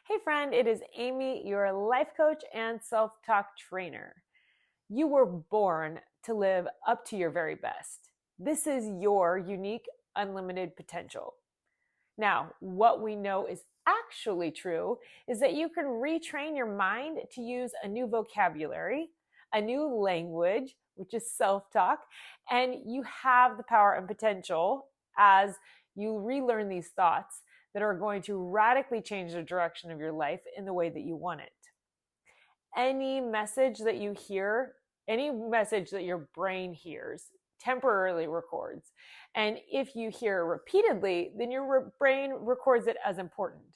Hey friend, it is Amy, your life coach and self-talk trainer. You were born to live up to your very best. This is your unique, unlimited potential. Now, what we know is actually true is that you can retrain your mind to use a new vocabulary, a new language, which is self-talk, and you have the power and potential as you relearn these thoughts that are going to radically change the direction of your life in the way that you want it. Any message that you hear, any message that your brain hears, temporarily records. And if you hear repeatedly, then your brain records it as important.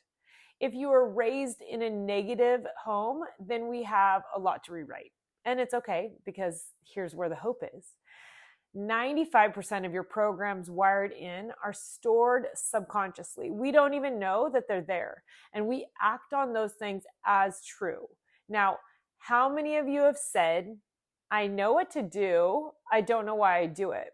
If you were raised in a negative home, then we have a lot to rewrite. And it's okay, because here's where the hope is. 95% of your programs wired in are stored subconsciously. We don't even know that they're there, and we act on those things as true. Now, how many of you have said, I know what to do, I don't know why I do it?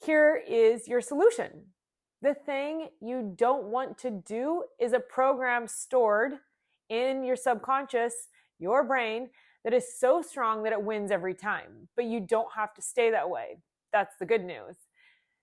Here is your solution. The thing you don't want to do is a program stored in your subconscious, your brain, that is so strong that it wins every time, but you don't have to stay that way. That's the good news.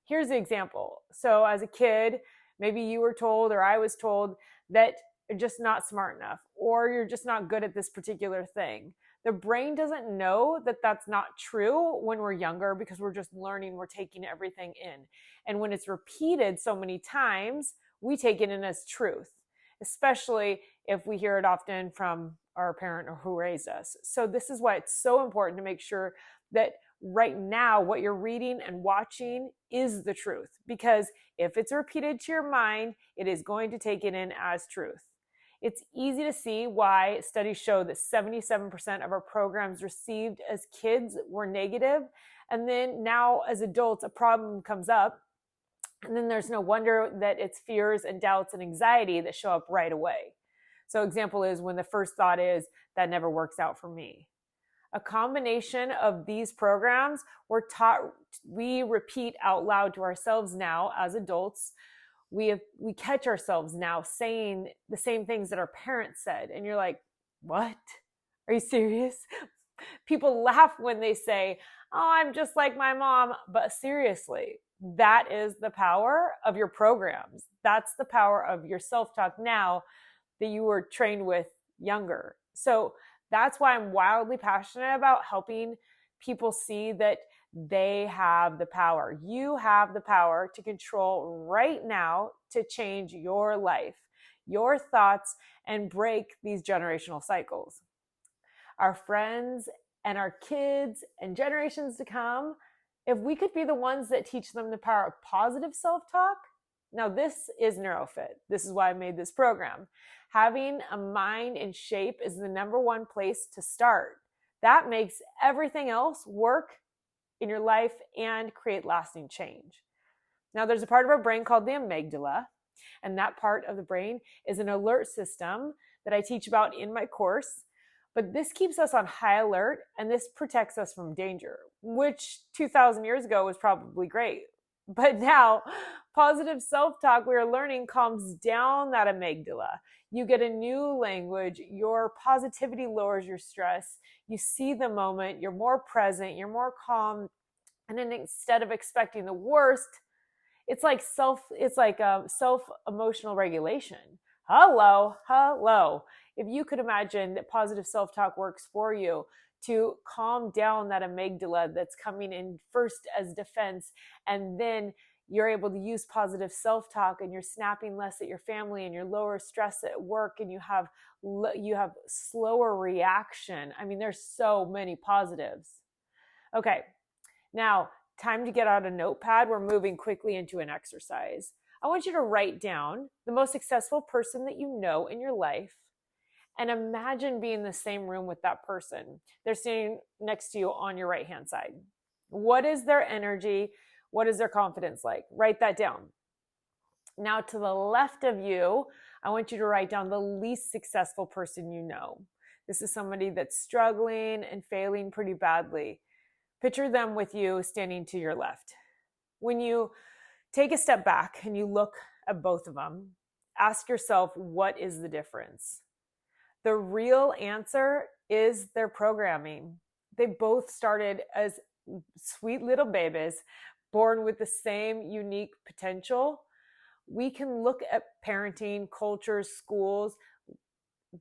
Here's the example. So as a kid, maybe you were told, or I was told, that you're just not smart enough, or you're just not good at this particular thing. The brain doesn't know that that's not true when we're younger, because we're just learning, we're taking everything in. And when it's repeated so many times, we take it in as truth, especially if we hear it often from our parent or who raised us. So this is why it's so important to make sure that right now what you're reading and watching is the truth, because if it's repeated to your mind, it is going to take it in as truth. It's easy to see why studies show that 77% of our programs received as kids were negative, and then now as adults a problem comes up, and then there's no wonder that it's fears and doubts and anxiety that show up right away. So example is when the first thought is, that never works out for me. A combination of these programs we repeat out loud to ourselves now as adults. We catch ourselves now saying the same things that our parents said. And you're like, what? Are you serious? People laugh when they say, oh, I'm just like my mom. But seriously, that is the power of your programs. That's the power of your self-talk now that you were trained with younger. So that's why I'm wildly passionate about helping people see that they have the power. You have the power to control right now to change your life, your thoughts, and break these generational cycles. Our friends and our kids and generations to come, if we could be the ones that teach them the power of positive self-talk. Now, this is Neurofit. This is why I made this program. Having a mind in shape is the number one place to start. That makes everything else work in your life and create lasting change. Now, there's a part of our brain called the amygdala, and that part of the brain is an alert system that I teach about in my course. But this keeps us on high alert, and this protects us from danger, which 2,000 years ago was probably great. But now, positive self-talk, we are learning, calms down that amygdala. You get a new language. Your positivity lowers your stress. You see the moment. You're more present. You're more calm. And then instead of expecting the worst, it's like self-emotional regulation. Hello. If you could imagine that positive self-talk works for you to calm down that amygdala that's coming in first as defense, and then you're able to use positive self-talk, and you're snapping less at your family, and you're lower stress at work, and you have slower reaction. I mean, there's so many positives. Okay, now time to get out a notepad. We're moving quickly into an exercise. I want you to write down the most successful person that you know in your life, and imagine being in the same room with that person. They're sitting next to you on your right-hand side. What is their energy? What is their confidence like? Write that down. Now, to the left of you, I want you to write down the least successful person you know. This is somebody that's struggling and failing pretty badly. Picture them with you standing to your left. When you take a step back and you look at both of them, ask yourself, what is the difference? The real answer is their programming. They both started as sweet little babies, born with the same unique potential. We can look at parenting, cultures, schools,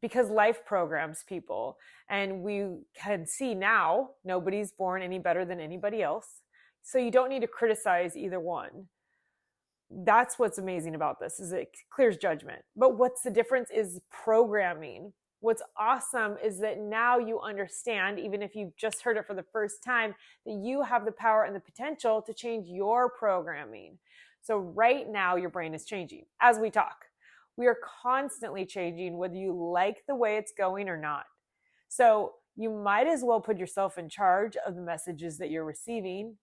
because life programs people. And we can see now nobody's born any better than anybody else. So you don't need to criticize either one. That's what's amazing about this, is it clears judgment. But what's the difference is programming. What's awesome is that now you understand, even if you've just heard it for the first time, that you have the power and the potential to change your programming. So right now your brain is changing as we talk. We are constantly changing, whether you like the way it's going or not. So you might as well put yourself in charge of the messages that you're receiving.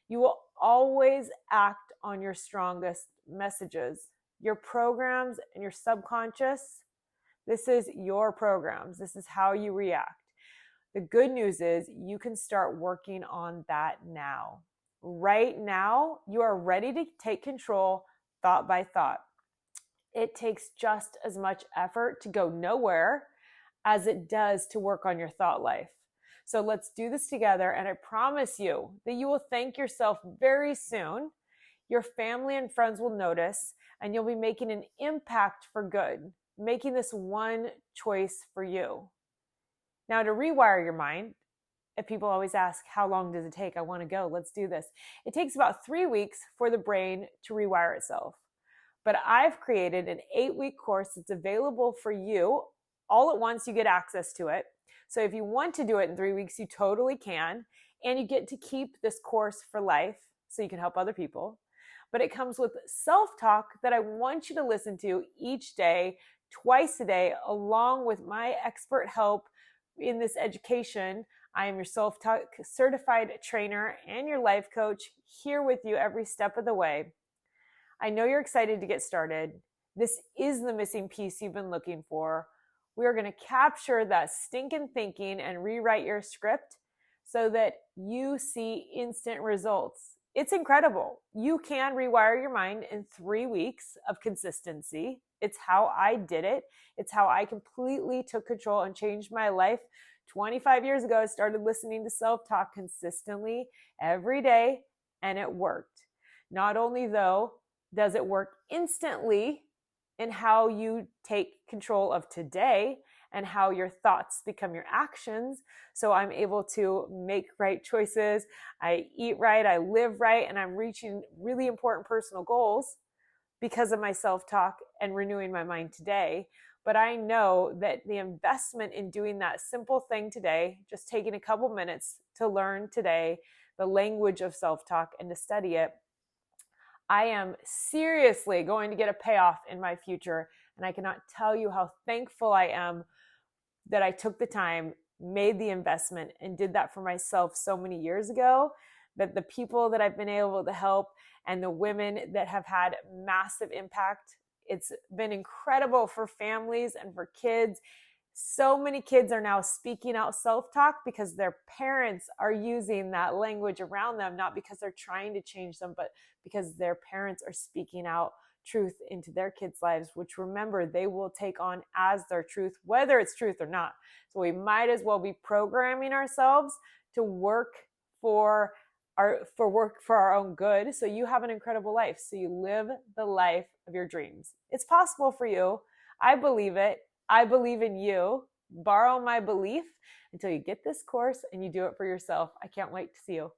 You will always act on your strongest messages. Your programs and your subconscious, this is your programs. This is how you react. The good news is you can start working on that now. Right now, you are ready to take control thought by thought. It takes just as much effort to go nowhere as it does to work on your thought life. So let's do this together, and I promise you that you will thank yourself very soon. Your family and friends will notice, and you'll be making an impact for good, making this one choice for you. Now, to rewire your mind, if people always ask, how long does it take? I want to go. Let's do this. It takes about 3 weeks for the brain to rewire itself. But I've created an 8-week course that's available for you all at once. You get access to it. So if you want to do it in 3 weeks, you totally can. And you get to keep this course for life so you can help other people. But it comes with self-talk that I want you to listen to each day, twice a day, along with my expert help in this education. I am your self-talk certified trainer and your life coach, here with you every step of the way. I know you're excited to get started. This is the missing piece you've been looking for. We are going to capture that stinking thinking and rewrite your script so that you see instant results. It's incredible. You can rewire your mind in 3 weeks of consistency. It's how I did it. It's how I completely took control and changed my life. 25 years ago, I started listening to self-talk consistently every day, and it worked. Not only, though, does it work instantly in how you take control of today and how your thoughts become your actions. So I'm able to make right choices. I eat right, I live right, and I'm reaching really important personal goals because of my self-talk and renewing my mind today. But I know that the investment in doing that simple thing today, just taking a couple minutes to learn today the language of self-talk and to study it, I am seriously going to get a payoff in my future. And I cannot tell you how thankful I am that I took the time, made the investment, and did that for myself so many years ago. That the people that I've been able to help and the women that have had massive impact, it's been incredible for families and for kids. So many kids are now speaking out self-talk because their parents are using that language around them, not because they're trying to change them, but because their parents are speaking out truth into their kids' lives, which, remember, they will take on as their truth, whether it's truth or not. So we might as well be programming ourselves to work for our own good, so you have an incredible life, so you live the life of your dreams. It's possible for you. I believe it. I believe in you. Borrow my belief until you get this course and you do it for yourself. I can't wait to see you.